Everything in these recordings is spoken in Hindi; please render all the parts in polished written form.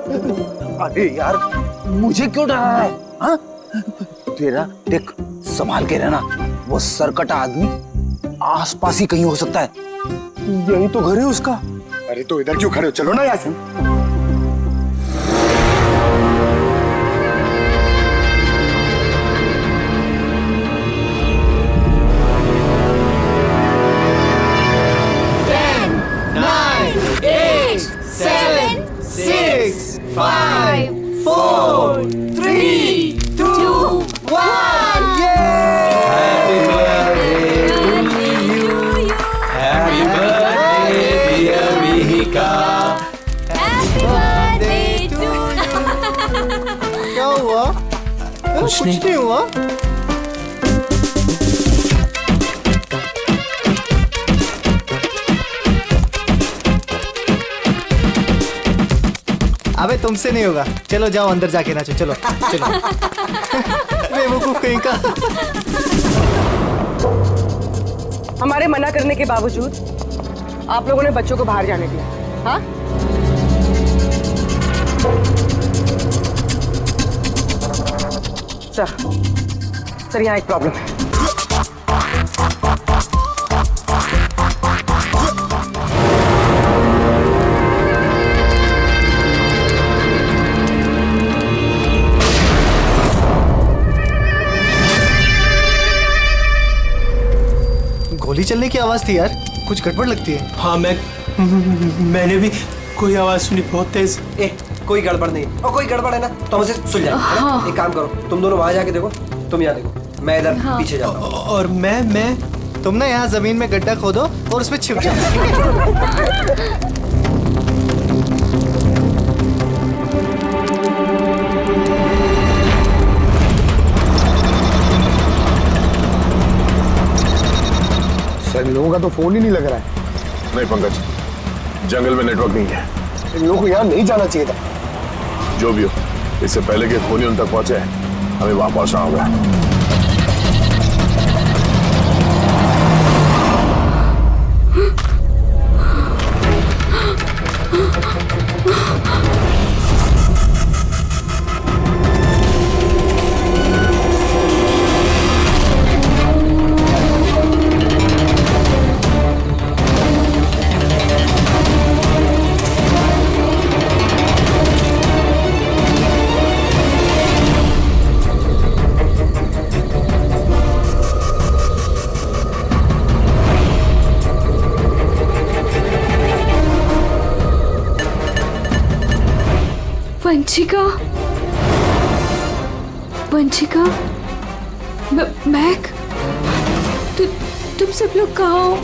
अरे यार मुझे क्यों डरा रहा है? हाँ? तेरा देख संभाल के रहना, वो सरकटा आदमी आसपास ही कहीं हो सकता है। यही तो घर है उसका। अरे तो इधर क्यों खड़े हो, चलो ना यहाँ से। क्या हुआ? कुछ नहीं हुआ। अबे तुमसे नहीं होगा, चलो जाओ अंदर जाके नाचो, चलो चलो। बेवकूफ कहीं का। हमारे मना करने के बावजूद आप लोगों ने बच्चों को बाहर जाने दिया, हाँ? सर यहाँ एक प्रॉब्लम है। गोली चलने की आवाज थी यार, कुछ गड़बड़ लगती है। हाँ मैंने भी कोई आवाज सुनी बहुत तेज। कोई गड़बड़ नहीं, और कोई गड़बड़ है ना तो हम उसे सुलझाएंगे। हाँ। एक काम करो, तुम दोनों वहां जाके देखो, तुम यहाँ देखो, मैं इधर पीछे जाता हूँ। और मैं तुम ना यहाँ जमीन में गड्ढा खोदो और उसमें छिप जाओ। सर इन लोगों का तो फोन ही नहीं लग रहा है। नहीं पंकज, जंगल में नेटवर्क नहीं है। इन लोगों को यहाँ नहीं जाना चाहिए था। जो भी हो, इससे पहले कि खूनी उन तक पहुंचे हमें वहां पहुंचना होगा। वंशिका, मैक, तुम सब लोग कहाँ हो?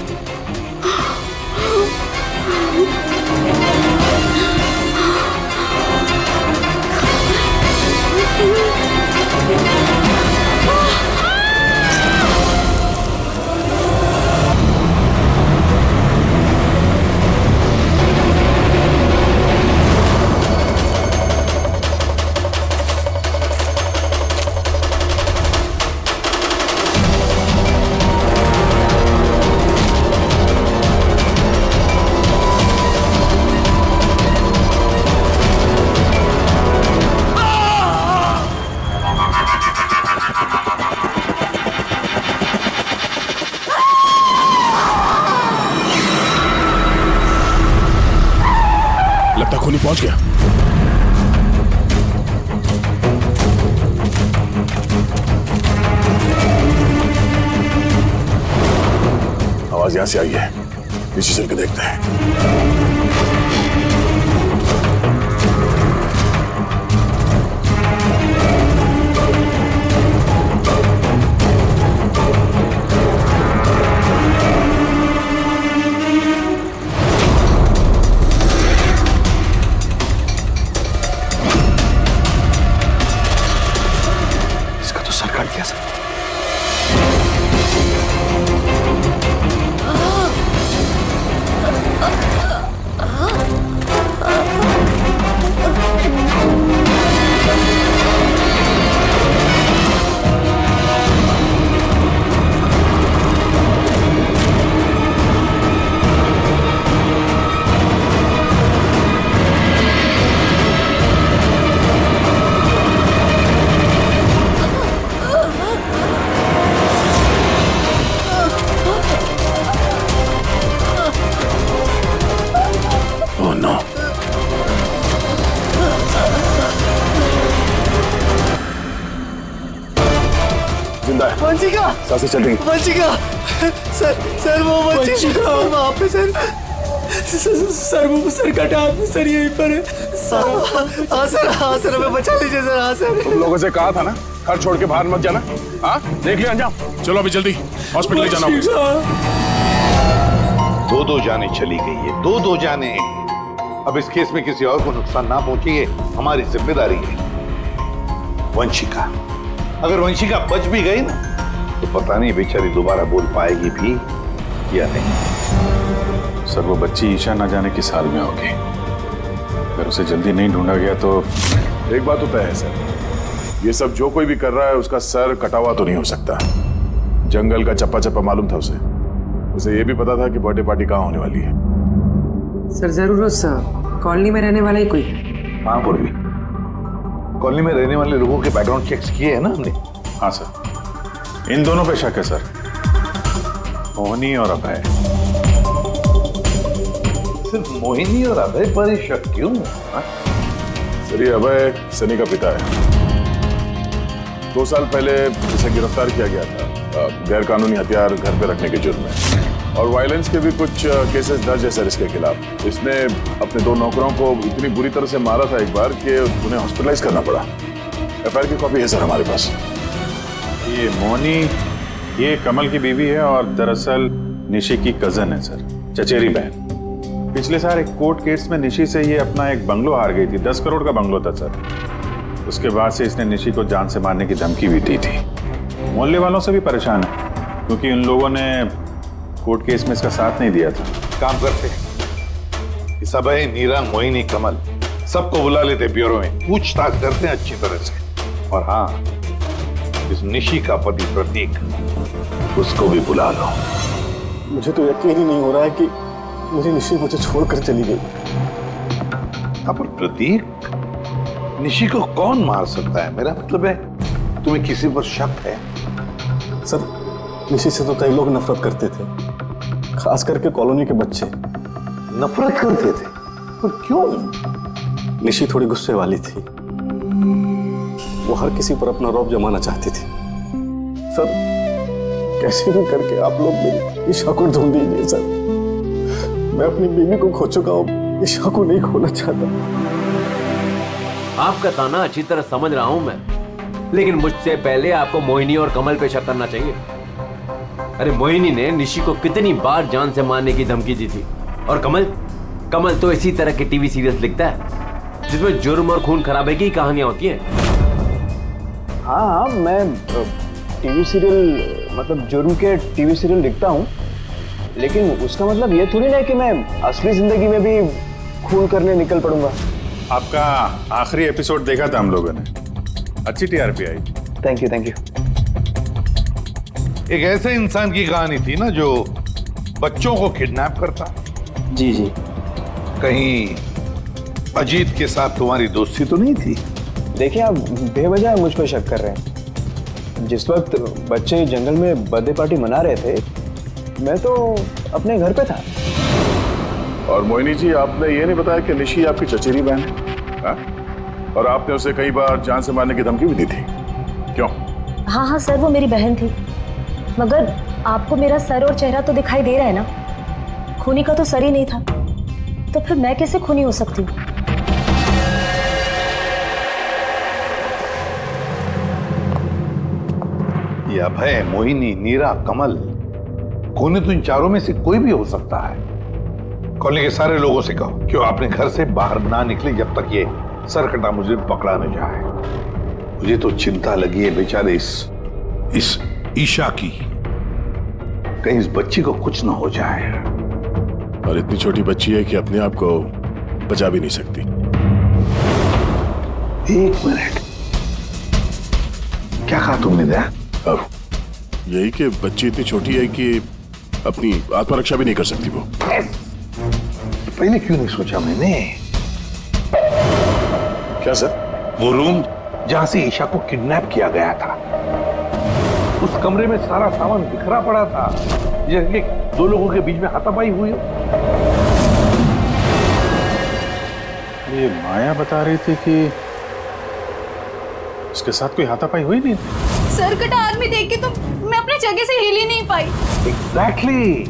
लगता खूनी पहुंच गया। आवाज यहां से आई है, पीछे चल के देखते हैं। सांसें चल रही हैं। वंशिका सर वो वंशिका वहाँ पे सर सर वो सर कटा आदमी सर यहीं पर है। हाँ सर हमें बचा लीजिए सर। हाँ सर तुम लोगों से कहा था ना घर छोड़ के बाहर मत जाना। हाँ देख लिया अंजाम। चलो अभी जल्दी हॉस्पिटल ले जाना होगा। दो जाने चली गई है, दो जाने। अब इस केस में किसी और को नुकसान ना पहुंचे ये हमारी जिम्मेदारी है। वंशिका, अगर वंशिका बच भी गई ना तो पता नहीं बेचारी दोबारा बोल पाएगी भी या नहीं। सर वो बच्ची ईशा ना जाने किस हाल में होगी। अगर उसे जल्दी नहीं ढूंढा गया तो एक बात तो तय है सर, ये सब जो कोई भी कर रहा है उसका सर कटा हुआ तो नहीं हो सकता। जंगल का चप्पा चप्पा मालूम था उसे ये भी पता था कि बर्थडे पार्टी कहाँ होने वाली है। सर जरूर उस कॉलोनी में रहने वाला ही कोई। हाँ पूर्वी, कॉलोनी में रहने वाले लोगों के बैकग्राउंड चेक्स किए हैं ना हमने। हाँ सर, इन दोनों पे शक है सर, मोहिनी और अभय। सिर्फ मोहिनी और अभय पर ही शक क्यों? सर ये अभय सनी का पिता है। 2 साल पहले इसे गिरफ्तार किया गया था गैर कानूनी हथियार घर पे रखने के जुर्म में, और वायलेंस के भी कुछ केसेस दर्ज है सर इसके खिलाफ। इसने अपने 2 नौकरों को इतनी बुरी तरह से मारा था एक बार कि उन्हें हॉस्पिटलाइज करना पड़ा। एफआईआर की कॉपी है सर हमारे पास। ये मोनी ये कमल की बीवी है और दरअसल निशी की कजन है सर, चचेरी बहन। पिछले साल एक कोर्ट केस में निशी से ये अपना एक बंगलो हार गई थी। 10 करोड़ का बंगलो था सर। उसके बाद से इसने निशी को जान से मारने की धमकी भी दी थी। मोहल्ले वालों से भी परेशान है क्योंकि उन लोगों ने कोर्ट केस में इसका साथ नहीं दिया था। काम करते इस अभय, नीरा, मोहिनी, कमल सबको बुला लेते ब्यूरो में, पूछताछ करते हैं अच्छी तरह से। और हाँ, इस निशी का पति प्रतीक उसको भी बुला लो। मुझे तो यकीन ही नहीं हो रहा है कि मेरी निशी मुझे छोड़कर चली गई। हाँ पर प्रतीक, निशी को कौन मार सकता है? मेरा मतलब है तुम्हें किसी पर शक है? सर निशी से तो कई लोग नफरत करते थे, खास करके कॉलोनी के बच्चे। नफरत करते थे? पर क्यों? निशी थोड़ी गुस्से वाली थी, वो हर किसी पर अपना रौब जमाना चाहती थी। सर कैसे भी करके आप लोग मेरी ईशा को ढूंढ दीजिए सर। मैं अपनी बीवी को खो चुका हूँ, ईशा को नहीं खोना चाहता। आपका ताना अच्छी तरह समझ रहा हूं मैं, लेकिन मुझसे पहले आपको मोहिनी और कमल पे शक करना चाहिए। अरे मोहिनी ने निशी को कितनी बार जान से मारने की धमकी दी थी, और कमल तो इसी तरह के टीवी सीरियल्स लिखता है जिसमें जुर्म और खून खराबे की कहानियां होती हैं। हाँ मैं टीवी सीरियल मतलब जुर्म के टीवी सीरियल लिखता हूँ, लेकिन उसका मतलब ये थोड़ी ना है कि मैं असली जिंदगी में भी खून करने निकल पड़ूंगा। आपका आखिरी एपिसोड देखा था हम लोगों ने, अच्छी टीआरपी आई। Thank you. एक ऐसे इंसान की कहानी थी ना जो बच्चों को किडनैप करता। जी कहीं अजीत के साथ तुम्हारी दोस्ती तो नहीं थी? देखिए आप बेवजह मुझ पर शक कर रहे हैं। जिस वक्त बच्चे जंगल में बर्थडे पार्टी मना रहे थे, मैं तो अपने घर पे था। और मोहिनी जी, आपने ये नहीं बताया कि निशी आपकी चचेरी बहन है? हाँ? और आपने उसे कई बार जान से मारने की धमकी भी दी थी, क्यों? हाँ सर, वो मेरी बहन थी, मगर आपको मेरा सर और चेहरा तो दिखाई दे रहा है ना, खूनी का तो सर ही नहीं था, तो फिर मैं कैसे खूनी हो सकती हूँ? ये अभय, मोहिनी, नीरा, कमल, खूनी तो इन चारों में से कोई भी हो सकता है। कॉलोनी के सारे लोगों से कहो क्यों अपने घर से बाहर ना निकले जब तक ये सरकटा मुझे पकड़ा न जाए। मुझे तो चिंता लगी है बेचारे इस ईशा की, कहीं इस बच्ची को कुछ ना हो जाए। और इतनी छोटी बच्ची है कि अपने आप को बचा भी नहीं सकती। 1 मिनट, क्या कहा तुमने? दया अब यही कि बच्ची इतनी छोटी है कि अपनी आत्मरक्षा भी नहीं कर सकती। वो पहले क्यों नहीं सोचा मैंने? क्या सर? वो रूम जहां से ईशा को किडनैप किया गया था, उस कमरे में सारा सामान बिखरा पड़ा था, जैसे 2 लोगों के बीच में हाथापाई हुई हो। ये माया बता रही थी कि उसके साथ कोई हाथापाई हुई नहीं। सर कटा आदमी देख के तो मैं अपनी जगह से हिल ही नहीं पाई। एग्जैक्टली।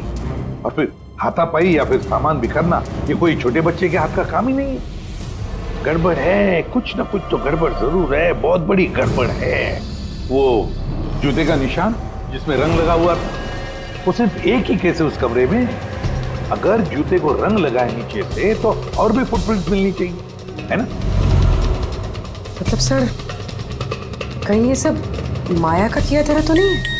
और फिर हाथापाई या फिर सामान बिखरना ये कोई छोटे बच्चे के हाथ का काम ही नहीं है। गड़बड़ है, कुछ ना कुछ तो गड़बड़ जरूर है, बहुत बड़ी गड़बड़ है। वो जूते का निशान जिसमें रंग लगा हुआ था, वो सिर्फ एक ही केस है उस कमरे में। अगर जूते को रंग लगाए नीचे से तो और भी फुटप्रिंट मिलनी चाहिए, है ना? मतलब सर, कहीं ये सब माया का किया तरह तो नहीं है?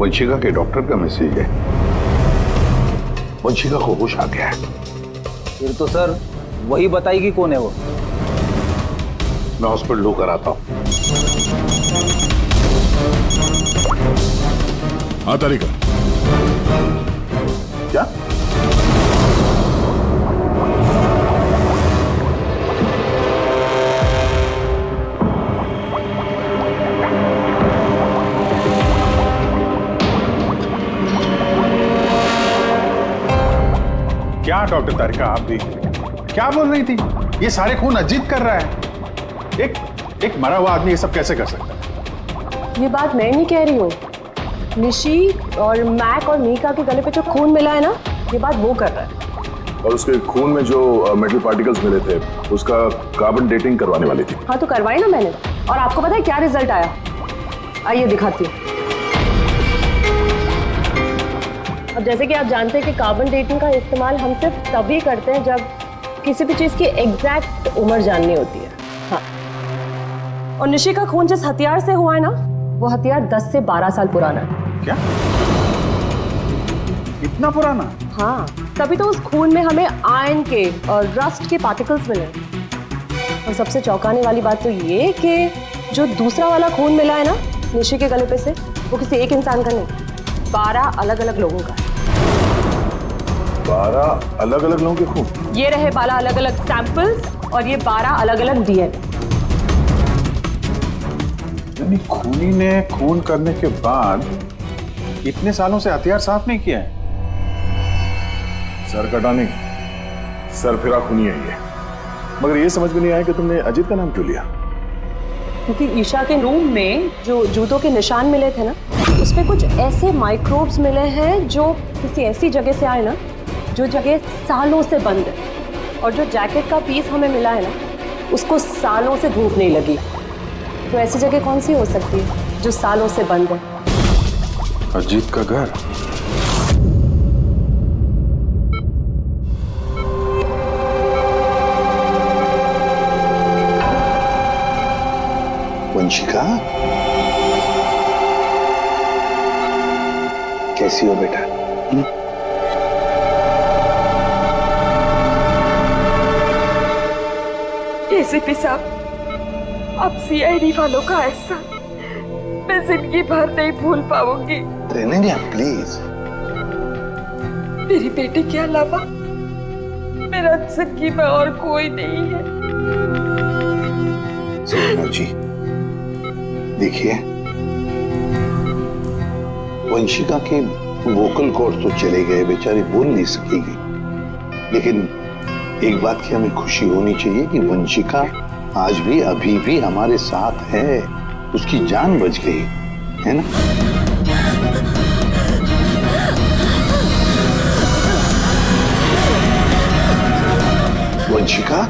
वंशिका के डॉक्टर का मैसेज है। वंशिका को होश आ गया है। फिर तो सर वही बताएगी कौन है वो। मैं हॉस्पिटल होकर आता हूं। हाँ तारिका, क्या? क्या डॉक्टर तारिका, आप भी क्या बोल रही थी? ये सारे खून अजीत कर रहा है। एक मरा हुआ आदमी ये सब कैसे कर सकता है? ये बात मैं नहीं कह रही हूँ, निशी और मैक और मीका के गले पे जो खून मिला है ना, ये बात वो कर रहा है। और उसके खून में जो मेटल पार्टिकल्स मिले थे उसका कार्बन डेटिंग करवाने वाली थी। हाँ तो करवाई ना मैंने, और आपको पता है क्या रिजल्ट आया? आइए दिखाती हूँ। अब जैसे कि आप जानते हैं कि कार्बन डेटिंग का इस्तेमाल हम सिर्फ तभी करते हैं जब किसी भी चीज की एग्जैक्ट उम्र जाननी होती है। हाँ, और निशी का खून जिस हथियार से हुआ है ना, वो हथियार 10 से 12 साल पुराना है। क्या? इतना पुराना? हाँ, तभी तो उस खून में हमें आयरन के और रस्ट के पार्टिकल्स मिले। और सबसे चौंकाने वाली बात तो ये कि जो दूसरा वाला खून मिला है ना निशी के गले पे से, वो किसी एक इंसान का नहीं, 12 अलग अलग लोगों का है। 12 अलग अलग लोगों के खून? ये रहे 12 अलग अलग सैंपल्स और ये 12 अलग अलग डीएनए। यानी खूनी ने खून करने के बाद इतने सालों से हथियार साफ नहीं किया है। सर कटाने, सर फिरा खूनी है ये। मगर ये समझ में नहीं आया कि तुमने अजीत का नाम क्यों लिया? क्योंकि ईशा के रूम में जो जूतों के निशान मिले थे ना, उसमें कुछ ऐसे माइक्रोब्स मिले हैं जो किसी ऐसी जगह से आए ना, जो जगह सालों से बंद है। और जो जैकेट का पीस हमें मिला है ना, उसको सालों से धूप नहीं लगी। तो ऐसी जगह कौन सी हो सकती है जो सालों से बंद है? अजीत का घर। वंशिका, कैसी हो बेटा? एसीपी साहब, अब सीआईडी वालों का एहसान मैं जिंदगी भर नहीं भूल पाऊंगी। रहने दे प्लीज। मेरी बेटी के अलावा मेरा जिंदगी में और कोई नहीं है। सोना जी, देखिए, वंशिका के वोकल कॉर्ड तो चले गए, बेचारी बोल नहीं सकेगी। लेकिन एक बात की हमें खुशी होनी चाहिए कि वंशिका आज भी अभी भी हमारे साथ है। उसकी जान बच गई, है ना? वंशिका,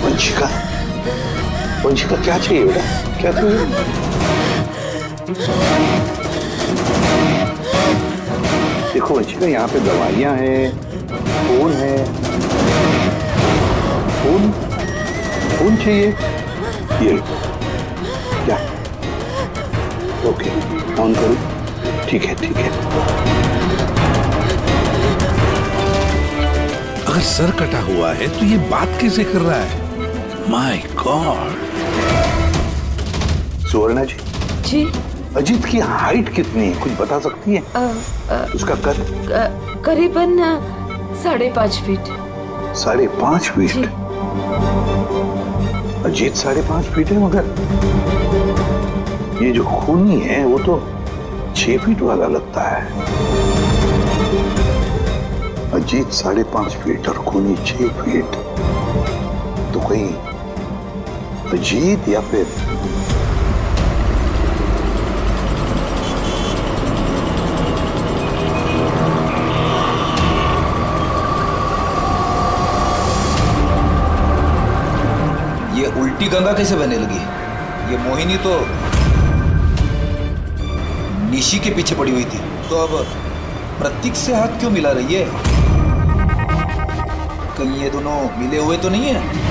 वंशिका, वंशिका, क्या चाहिए बेटा? क्या चाहिए? देखो वंशिका, यहाँ पे दवाइयाँ हैं, फोन है। फोन चाहिए? ये क्या? ओके, ऑन करो। ठीक है, ठीक है। अगर सर कटा हुआ है तो ये बात कैसे कर रहा है? My god. सुवर्णा जी। जी। अजीत की हाइट कितनी है, कुछ बता सकती है? उसका कद? करीबन 5.5 फीट। 5.5 फीट? अजीत 5.5 फीट है, मगर ये जो खूनी है वो तो 6 फीट वाला लगता है। अजीत 5.5 फीट और खूनी 6 फीट, तो कहीं अजीत या फिर ये उल्टी गंगा कैसे बहने लगी? ये मोहिनी तो निशी के पीछे पड़ी हुई थी, तो अब प्रतीक से हाथ क्यों मिला रही है? कहीं ये दोनों मिले हुए तो नहीं है?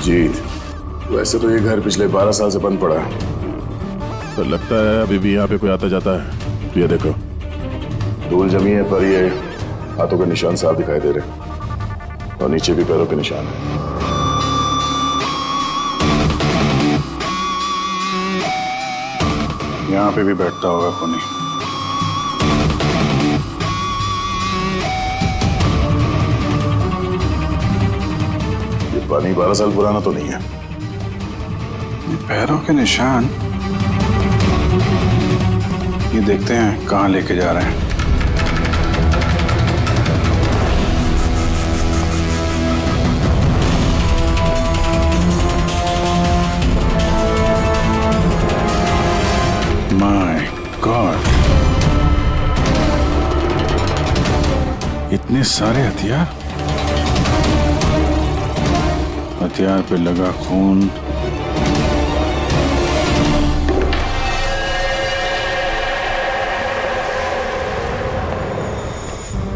जीत, वैसे तो ये घर पिछले 12 साल से बंद पड़ा है, तो लगता है अभी भी यहाँ पे कोई आता जाता है। तो ये देखो, धूल जमी है, पर ये हाथों के निशान साफ दिखाई दे रहे और नीचे भी पैरों के निशान है। यहाँ पे भी बैठता होगा खूनी। पानी 12 साल पुराना तो नहीं है। ये पैरों के निशान, ये देखते हैं कहाँ लेके जा रहे हैं। माय गॉड, इतने सारे हथियार, हथियार पे लगा खून।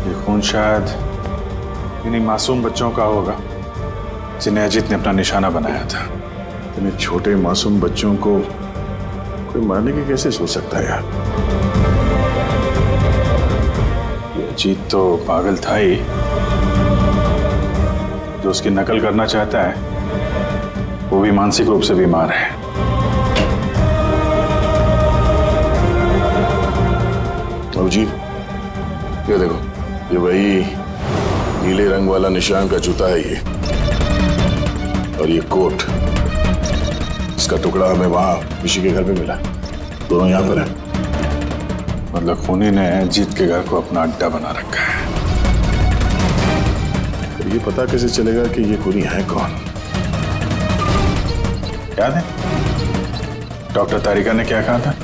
ये खून शायद इन्हीं मासूम बच्चों का होगा जिन्हें अजीत ने अपना निशाना बनाया था। इतने छोटे मासूम बच्चों को कोई मारने की कैसे सोच सकता है यार? ये अजीत तो पागल था ही, जो उसकी नकल करना चाहता है वो भी मानसिक रूप से बीमार है। जी, ये देखो, ये वही नीले रंग वाला निशान का जूता है ये, और ये कोट, इसका टुकड़ा हमें वहां ऋषि के घर पे मिला। दोनों यहाँ पर हैं। मतलब खूनी ने अजीत के घर को अपना अड्डा बना रखा है। ये पता कैसे चलेगा कि ये खूनी है कौन? याद है डॉक्टर तारिका ने क्या कहा था?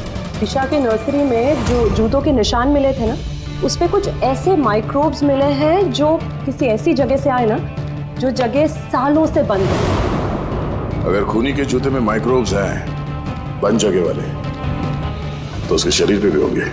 ईशा के नर्सरी में जो जूतों के निशान मिले थे ना, उसपे कुछ ऐसे माइक्रोब्स मिले हैं जो किसी ऐसी जगह से आए ना, जो जगह सालों से बंद है। अगर खूनी के जूते में माइक्रोब्स हैं, बंद जगह वाले, तो उसके शरीर पे भी होंगे।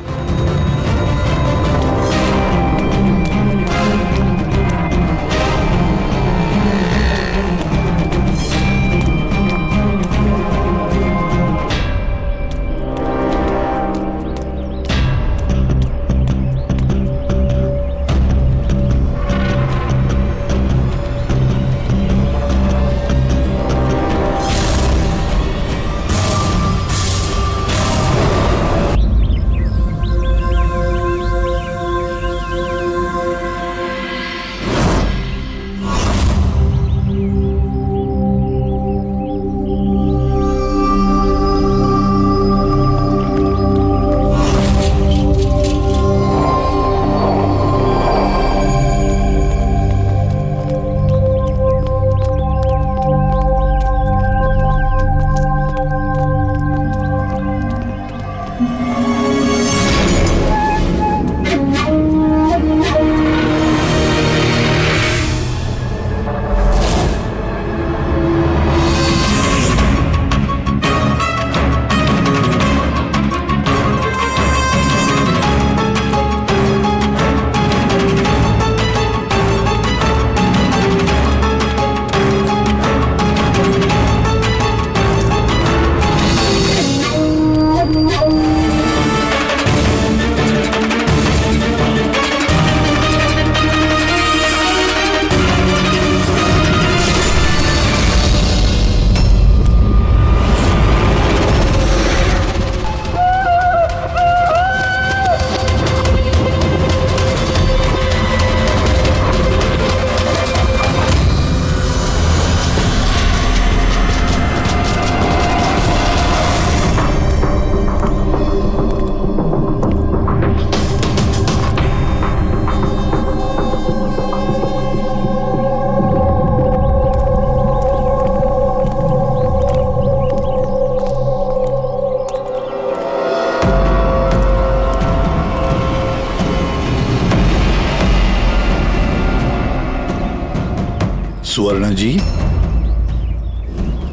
सुवर्णा जी,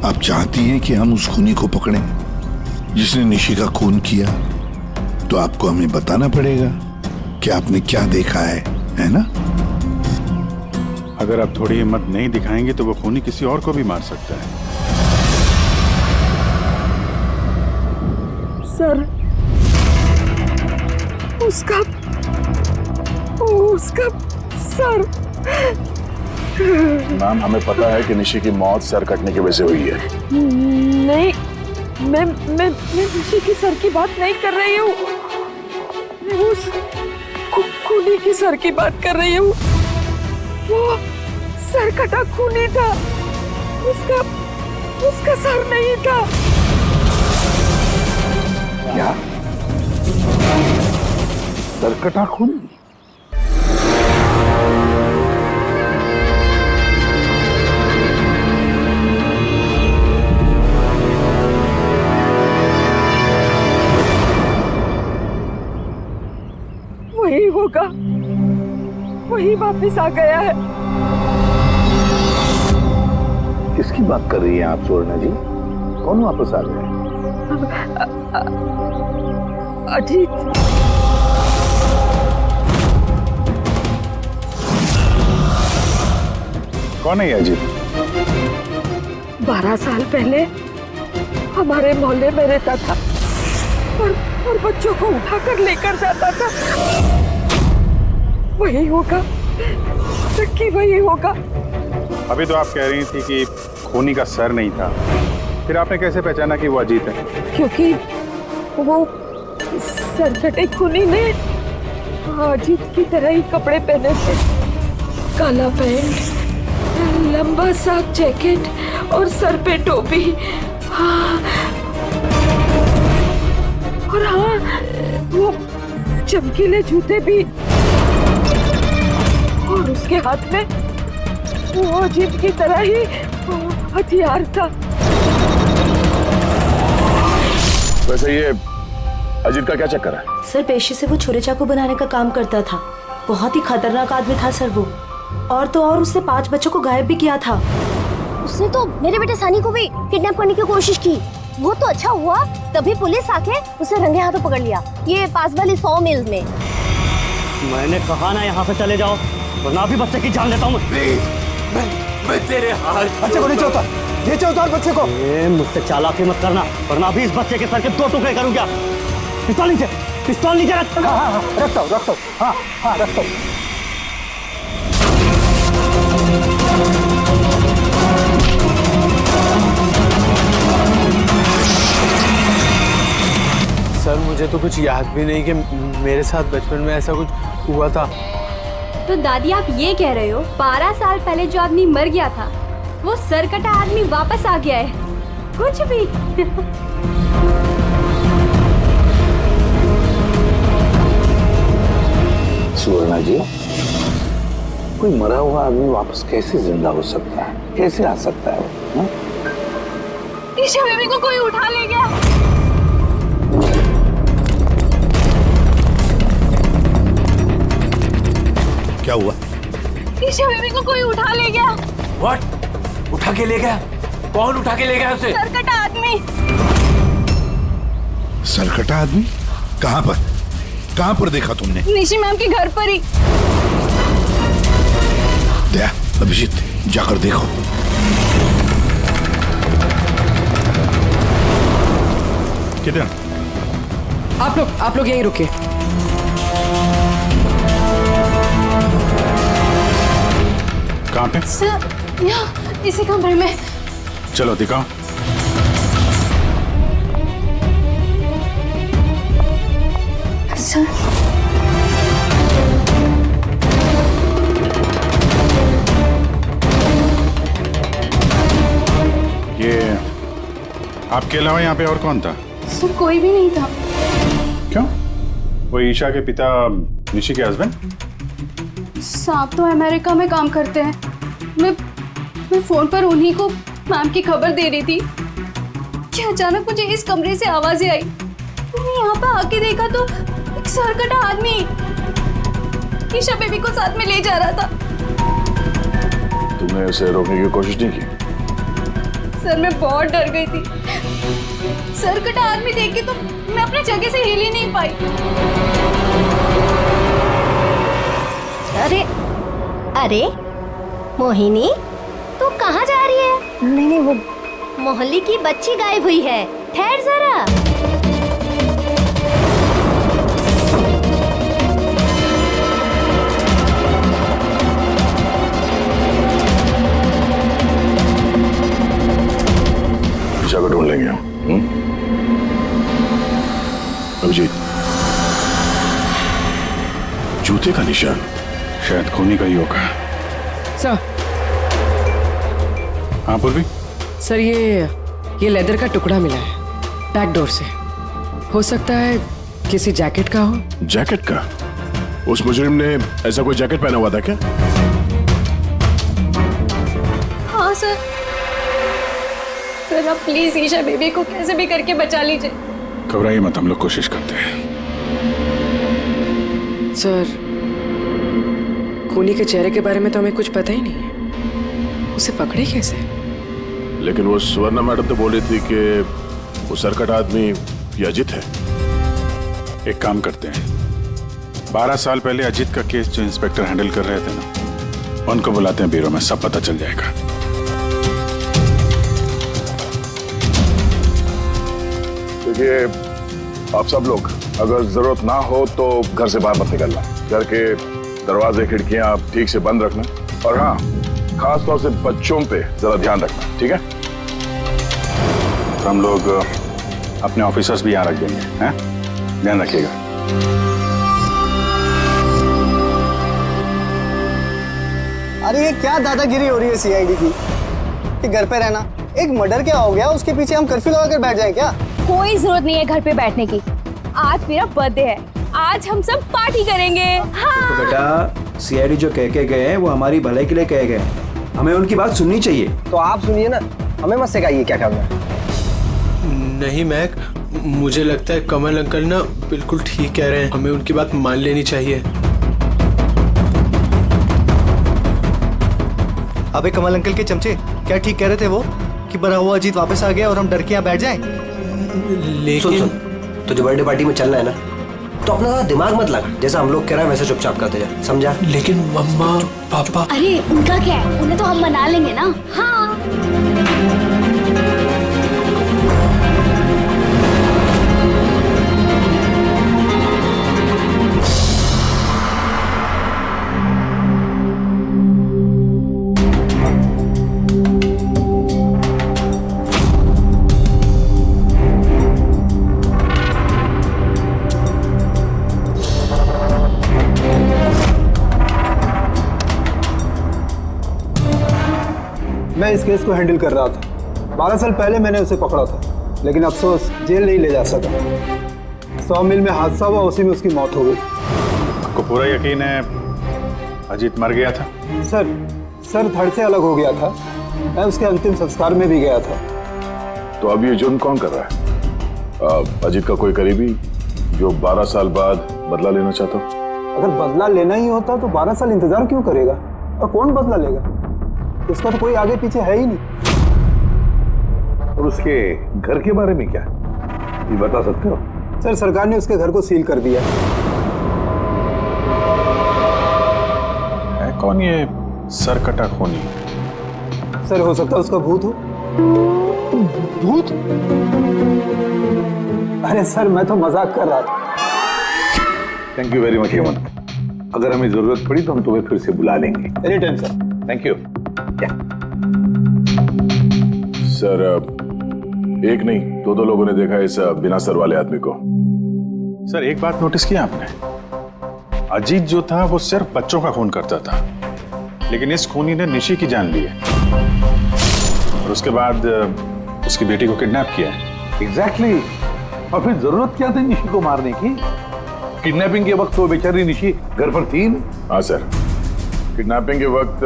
आप चाहती हैं कि हम उस खूनी को पकड़ें जिसने निशी का खून किया, तो आपको हमें बताना पड़ेगा कि आपने क्या देखा है ना? अगर आप थोड़ी हिम्मत नहीं दिखाएंगे तो वो खूनी किसी और को भी मार सकता है। सर, उसका सर। मैम, हमें पता है कि निशी की मौत सर कटने की वजह से हुई है। नहीं, मैं निशी की सर की बात नहीं कर रही हूँ। मैं उस खूनी की सर की बात कर रही हूँ। वो सर कटा खूनी था, उसका सर नहीं था। क्या? सरकटा खून? वही होगा, वही वापस आ गया है। किसकी बात कर रही हैं आप सुवर्णा जी? कौन वापस आ गए? अजीत। कौन है ये अजीत? 12 साल पहले हमारे मोहल्ले में रहता था और बच्चों को उठाकर लेकर जाता था। वही होगा, सच्ची वही होगा। अभी तो आप कह रही थी कि खूनी का सर नहीं था, फिर आपने कैसे पहचाना कि वो अजीत है? क्योंकि वो सरकटे खूनी ने अजीत की तरह ही कपड़े पहने थे। काला पैंट, लंबा सा जैकेट और सर पे टोपी। हाँ, और हाँ, वो चमकीले जूते भी। और उसके हाथ में वो अजीत की तरह ही हथियार था। वैसे ये अजीत का क्या चक्कर है? सर, पेशे से वो छुरे चाकू बनाने का काम करता था। बहुत ही खतरनाक आदमी था सर वो। और तो और उसने 5 बच्चों को गायब भी किया था। उसने तो मेरे बेटे सानी को भी किडनैप करने की कोशिश की। वो तो अच्छा हुआ तभी पुलिस आके उसे रंगे हाथों पकड़ लिया, ये पास वाली 100 मील में। मैंने कहा ना यहाँ से चले जाओ, वरना भी बच्चे की जान लेता हूँ। मैं तेरे हाथ बच्चे को नीचे उतार, नीचे उतार बच्चे को। मुझसे चालाकी मत करना, वरना भी इस बच्चे के सर के 2 टुकड़े करूँगा। पिस्तौल नीचे रख। हाँ, रखता हूँ। हाँ, रखता हूँ। सर, मुझे तो कुछ याद भी नहीं कि मेरे साथ बचपन में ऐसा कुछ हुआ था। तो दादी, आप ये कह रहे हो 12 साल पहले जो आदमी मर गया था वो सरकटा आदमी वापस आ गया है? कुछ भी। सुवर्णा जी, कोई मरा हुआ आदमी वापस कैसे जिंदा हो सकता है? कैसे आ सकता है वो? ईशा बेबी को कोई उठा ले गया। क्या हुआ? ईशा बेबी को कोई उठा ले गया। व्हाट? उठा के ले गया? कौन उठा के ले गया उसे? सरकटा आदमी। सरकटा आदमी? कहाँ पर देखा तुमने? निशी मैम के घर पर ही। दया, अभिजीत, जाकर देखो। किधर? आप लोग यहीं रुके। कहाँ पे? सर, यहाँ इसी कमरे में। चलो दिखाओ। सर, ये आपके अलावा यहाँ पे और कौन था? सर, कोई भी नहीं था। क्यों? वो ईशा के पिता निशी के हस्बैंड? साहब तो अमेरिका में काम करते हैं। मैं फोन पर उन्हीं को मैम की खबर दे रही थी कि अचानक मुझे इस कमरे से आवाजें आई। मैंने यहाँ पर आके देखा तो एक सरकटा आदमी ईशा बेबी को साथ में ले जा रहा था। तुमने उसे रोकने की कोशिश नहीं की? सर मैं बहुत डर गई थी। सर कटा आदमी देख के तो मैं अपनी जगह से हिल ही नहीं पाई। अरे अरे मोहिनी, तू कहाँ जा रही है? नहीं नहीं, वो मोहल्ले की बच्ची गायब हुई है, ठहर जरा। ईशा को ढूंढ लेंगे हम। अभिजीत, जूते का निशान शायद खूनी का ही होगा। सर। हाँ पूर्वी। सर ये लेदर का टुकड़ा मिला है बैक डोर से। हो सकता है किसी जैकेट का हो। जैकेट का? उस मुजरिम ने ऐसा कोई जैकेट पहना हुआ था क्या? हाँ सर। सर आप प्लीज ईशा बेबी को कैसे भी करके बचा लीजिए। घबराइए मत, हम लोग कोशिश करते हैं। सर खूनी के चेहरे के बारे में तो हमें कुछ पता ही नहीं है, उसे पकड़े कैसे? लेकिन वो स्वर्णा मैडम तो बोल रही थी कि वो सरकट आदमी ये अजित है। एक काम करते हैं, 12 साल पहले अजित का केस जो इंस्पेक्टर हैंडल कर रहे थे ना, उनको बुलाते हैं ब्यूरो में, सब पता चल जाएगा। देखिए आप सब लोग अगर जरूरत ना हो तो घर से बाहर मत निकलना। घर के दरवाजे खिड़कियां आप ठीक से बंद रखना, और हाँ खास तौर से बच्चों पे जरा ध्यान रखना, ठीक है? तो हम लोग अपने ऑफिसर्स भी यहाँ रख देंगे, हैं? ध्यान रखिएगा। अरे ये क्या दादागिरी हो रही है सीआईडी की कि घर पे रहना? एक मर्डर क्या हो गया, उसके पीछे हम कर्फ्यू लगा कर बैठ जाए क्या? कोई जरूरत नहीं है घर पे बैठने की। आज मेरा बर्थडे है, आज हम सब पार्टी करेंगे। हाँ। तो बेटा सीआईडी जो कह के गए हैं वो हमारी भलाई के लिए कहे गए, हमें उनकी बात सुननी चाहिए। तो आप सुनिए ना, हमें मत सिखाइए क्या करना है। नहीं महक, मुझे लगता है कमल अंकल ना बिल्कुल ठीक कह रहे हैं, हमें उनकी बात मान लेनी चाहिए। अबे कमल अंकल के चमचे, क्या ठीक कह रहे थे वो कि बड़ा हुआ अजीत वापस आ गया और हम डर के यहाँ बैठ जाएं? लेकिन सुन, तुझे बर्थडे पार्टी में चलना है ना, तो अपना ज़्यादा दिमाग मत लगा, जैसा हम लोग कह रहे हैं वैसे चुपचाप करते जा, समझा? लेकिन मम्मा पापा। अरे उनका क्या है, उन्हें तो हम मना लेंगे ना। हाँ। मैं इस केस को हैंडल कर रहा था। 12 साल पहले मैंने उसे पकड़ा था, लेकिन अफसोस जेल नहीं ले जा सका। 100 मील में हादसा हुआ, उसी में उसकी मौत हो गई। आपको पूरा यकीन है अजीत मर गया था? सर धड़ से अलग हो गया था। मैं उसके अंतिम संस्कार में भी गया था। तो अब ये जुर्म कौन कर रहा है? अजीत का कोई करीबी जो 12 साल बाद बदला लेना चाहता हो? अगर बदला लेना ही होता तो 12 साल इंतजार क्यों करेगा? और कौन बदला लेगा? उसका तो कोई आगे पीछे है ही नहीं। और उसके घर के बारे में क्या ये बता सकते हो? सर सरकार ने उसके घर को सील कर दिया। है कौन ये सरकटा खूनी? सर हो सकता है उसका भूत हो। भूत? अरे सर मैं तो मजाक कर रहा था। Thank you very much Hemant, अगर हमें जरूरत पड़ी तो हम तुम्हें फिर से बुला लेंगे। Any time sir. Thank you. Sir एक नहीं दो लोगों ने देखा इस बिना सर वाले आदमी को। सर एक बात नोटिस किया आपने? अजीत जो था वो सिर्फ बच्चों का खून करता था, लेकिन इस खूनी ने निशी की जान ली है और उसके बाद उसकी बेटी को किडनैप किया है। एग्जैक्टली। और फिर जरूरत क्या थी निशी को मारने की? किडनैपिंग के वक्त वो बेचारी निशी घर पर थी। हाँ सर, किडनैपिंग के वक्त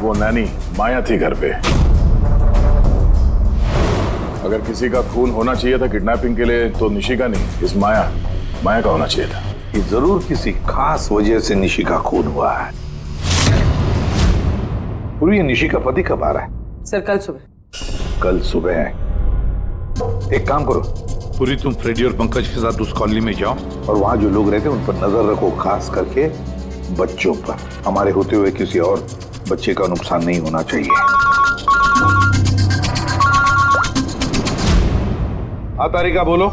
वो नैनी माया थी घर पे। अगर किसी का खून होना चाहिए था किडनैपिंग के लिए तो निशी का नहीं, इस माया का होना चाहिए था। ये जरूर किसी खास वजह से निशी का खून हुआ है। पूरी ये निशी का पति कब आ रहा है? सर कल सुबह। कल सुबह है। एक काम करो, पूरी तुम फ्रेडी और पंकज के साथ उस कॉलोनी में जाओ और वहां जो लोग रहते हैं उन पर नजर रखो, खास करके बच्चों पर। हमारे होते हुए किसी और बच्चे का नुकसान नहीं होना चाहिए। तारिका बोलो।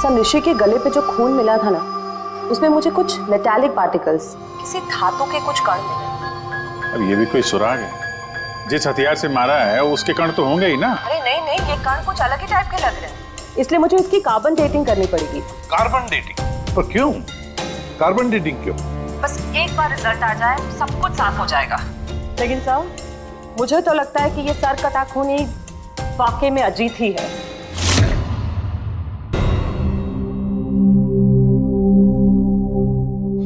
सर निशी के गले पे जो खून मिला था ना, उसमें मुझे कुछ मेटालिक पार्टिकल्स, किसी धातु के कुछ कण मिले। अब ये भी कोई सुराग है? जिस हथियार से मारा है उसके कण तो होंगे ही ना। अरे नहीं नहीं, ये कण कुछ अलग ही टाइप के लग रहे हैं, इसलिए मुझे इसकी कार्बन डेटिंग करनी पड़ेगी। Carbon dating? पर क्यों कार्बन डेटिंग क्यों? बस एक बार रिजल्ट आ जाए सब कुछ साफ हो जाएगा। लेकिन सर मुझे तो लगता है कि ये सर कटा खून ही वाकई में अजीत ही है।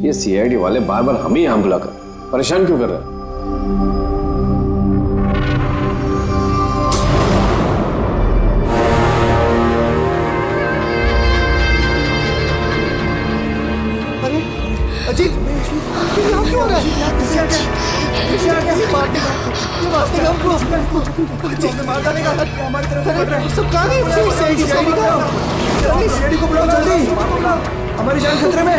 ये सीआईडी वाले बार बार हमें यहां बुलाकर परेशान क्यों कर रहे हैं? अजीत, यहाँ क्यों हो रहा है? मार डालेगा हमारी तरफ। सब कहाँ गए? सीआईडी को बुलाओ जल्दी, हमारी जान खतरे में।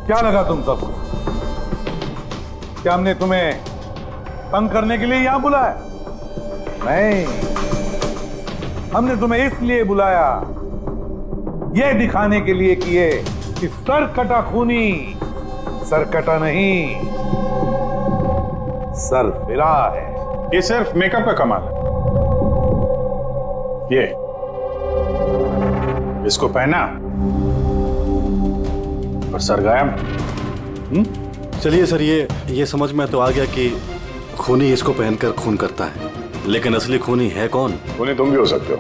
क्या लगा तुम सबको? क्या हमने तुम्हें तंग करने के लिए यहां बुलाया? नहीं, हमने तुम्हें इसलिए बुलाया, यह दिखाने के लिए कि सर कटा खूनी सर कटा नहीं, सर फिरा है। ये सिर्फ मेकअप का कमाल है। ये इसको पहना और सर गायब। चलिए सर, ये समझ में तो आ गया कि खूनी इसको पहनकर खून करता है, लेकिन असली खूनी है कौन? खूनी तुम भी हो सकते हो।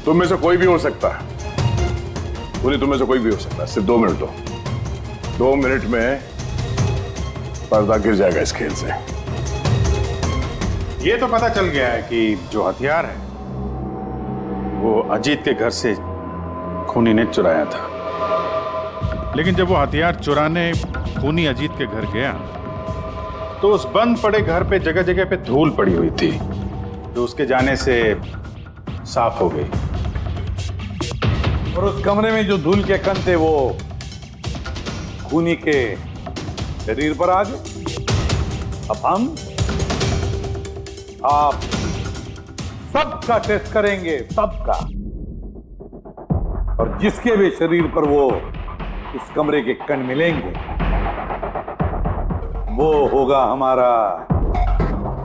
तुम में से कोई भी हो सकता है। खूनी तुम में से कोई भी हो सकता है। सिर्फ 2 मिनट दो। 2 मिनट में पर्दा गिर जाएगा इस खेल से। ये तो पता चल गया है कि जो हथियार है वो अजीत के घर से खूनी ने चुराया था। लेकिन जब वो हथियार चुराने खूनी अजीत के घर गया तो उस बंद पड़े घर पे जगह जगह पे धूल पड़ी हुई थी, जो उसके जाने से साफ हो गई। और उस कमरे में जो धूल के कण थे वो खूनी के शरीर पर आ गए। अब आप सबका टेस्ट करेंगे, सबका। और जिसके भी शरीर पर वो इस कमरे के कण मिलेंगे वो होगा हमारा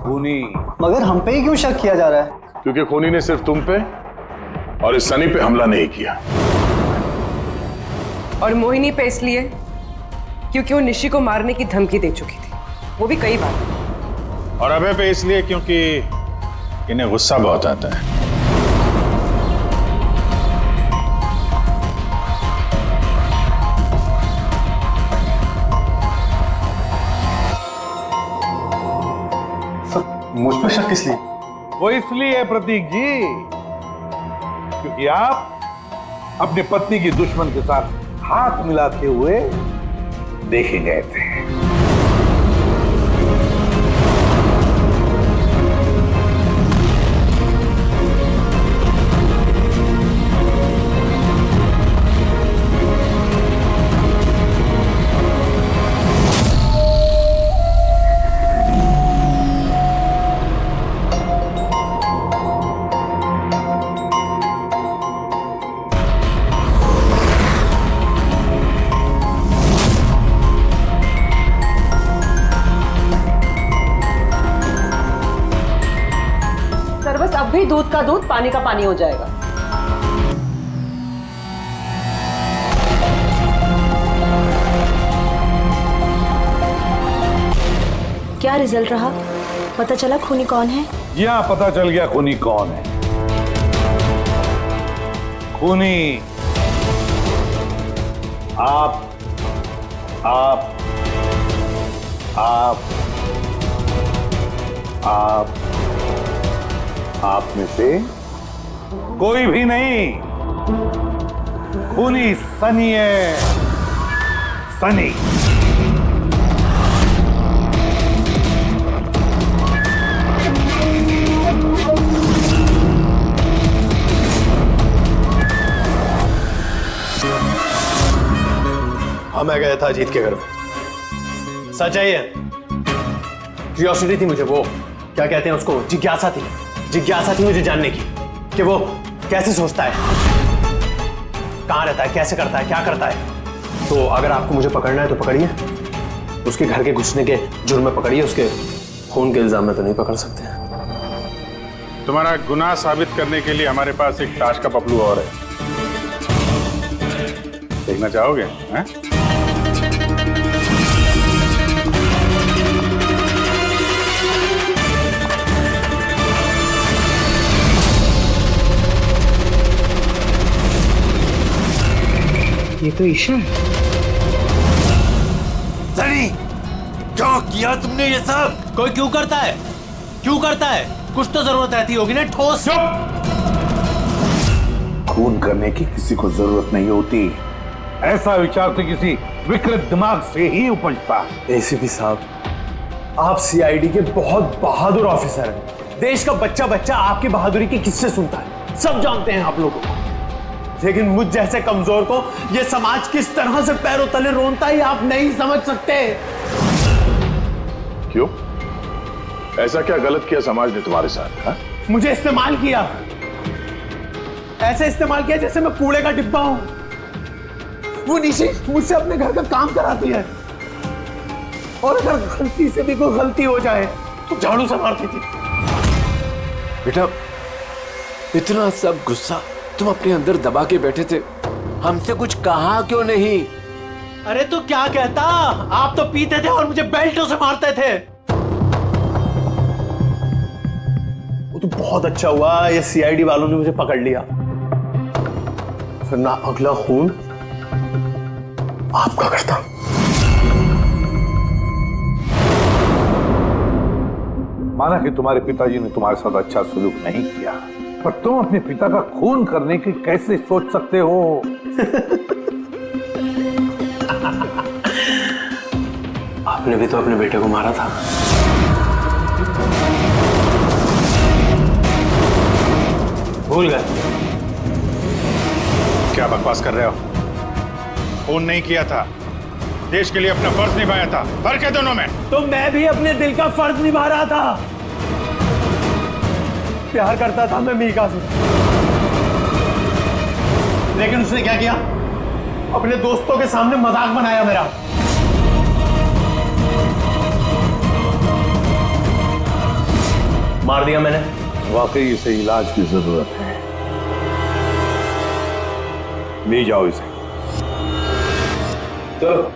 खूनी। मगर हम पे ही क्यों शक किया जा रहा है? क्योंकि खूनी ने सिर्फ तुम पे और इस सनी पे हमला नहीं किया। और मोहिनी पे इसलिए क्योंकि वो निशी को मारने की धमकी दे चुकी थी, वो भी कई बार। और अभय पे इसलिए क्योंकि इन्हें गुस्सा बहुत आता है। मुझ पर शक किस लिए? वो इसलिए है प्रतीक जी क्योंकि आप अपनी पत्नी की दुश्मन के साथ हाथ मिलाते हुए देखे गए थे। अब भी दूध का दूध, पानी का पानी हो जाएगा। क्या रिजल्ट रहा? पता चला खूनी कौन है? जी हाँ, पता चल गया खूनी कौन है। खूनी आप आप आप आप आप में से कोई भी नहीं, खूनी सनी है, सनी। हाँ, मैं गया था अजीत के घर में। सच है ये, क्यूरियोसिटी थी मुझे, वो क्या कहते हैं उसको, जिज्ञासा थी मुझे जानने की कि वो कैसे सोचता है, कहाँ रहता है, कैसे करता है, क्या करता है। तो अगर आपको मुझे पकड़ना है तो पकड़िए, उसके घर के घुसने के जुर्म में पकड़िए, उसके खून के इल्जाम में तो नहीं पकड़ सकते। तुम्हारा गुनाह साबित करने के लिए हमारे पास एक ताश का पपलू और है, देखना चाहोगे? हैं? ये तो ईशा है। सनी, क्यों किया तुमने ये सब? कोई क्यों करता है? कुछ तो जरूरत रहती होगी ना, ठोस। खून करने की किसी को जरूरत नहीं होती, ऐसा विचार तो किसी विकृत दिमाग से ही उपजता है। एसीपी साहब, आप सीआईडी के बहुत बहादुर ऑफिसर हैं। देश का बच्चा बच्चा आपकी बहादुरी के किस्से सुनता है, सब जानते हैं आप लोगों को। लेकिन मुझ जैसे कमजोर को ये समाज किस तरह से पैरों तले रोनता है आप नहीं समझ सकते। क्यों? ऐसा क्या गलत किया समाज ने तुम्हारे साथ? हा? मुझे इस्तेमाल किया, ऐसे इस्तेमाल किया जैसे मैं कूड़े का डिब्बा हूं। वो निशी मुझसे अपने घर का काम कराती है, और अगर गलती से भी कोई गलती हो जाए तो झाड़ू से मारती थी। बेटा, इतना सब गुस्सा तुम अपने अंदर दबा के बैठे थे, हमसे कुछ कहा क्यों नहीं? अरे तो क्या कहता, आप तो पीते थे और मुझे बेल्टों से मारते थे। वो तो बहुत अच्छा हुआ ये सीआईडी वालों ने मुझे पकड़ लिया, फिर ना अगला खून आपका करता। माना कि तुम्हारे पिताजी ने तुम्हारे साथ अच्छा सलूक नहीं किया, पर तुम अपने पिता का खून करने की कैसे सोच सकते हो? आपने भी तो अपने बेटे को मारा था। भूल गए? क्या बकवास कर रहे हो? खून नहीं किया था, देश के लिए अपना फर्ज निभाया था। फर्क है दोनों में। तो मैं भी अपने दिल का फर्ज निभा रहा था, प्यार करता था मैं मीका से। लेकिन उसने क्या किया, अपने दोस्तों के सामने मजाक बनाया मेरा। मार दिया मैंने। वाकई इसे इलाज की जरूरत है, ले जाओ इसे। चलो।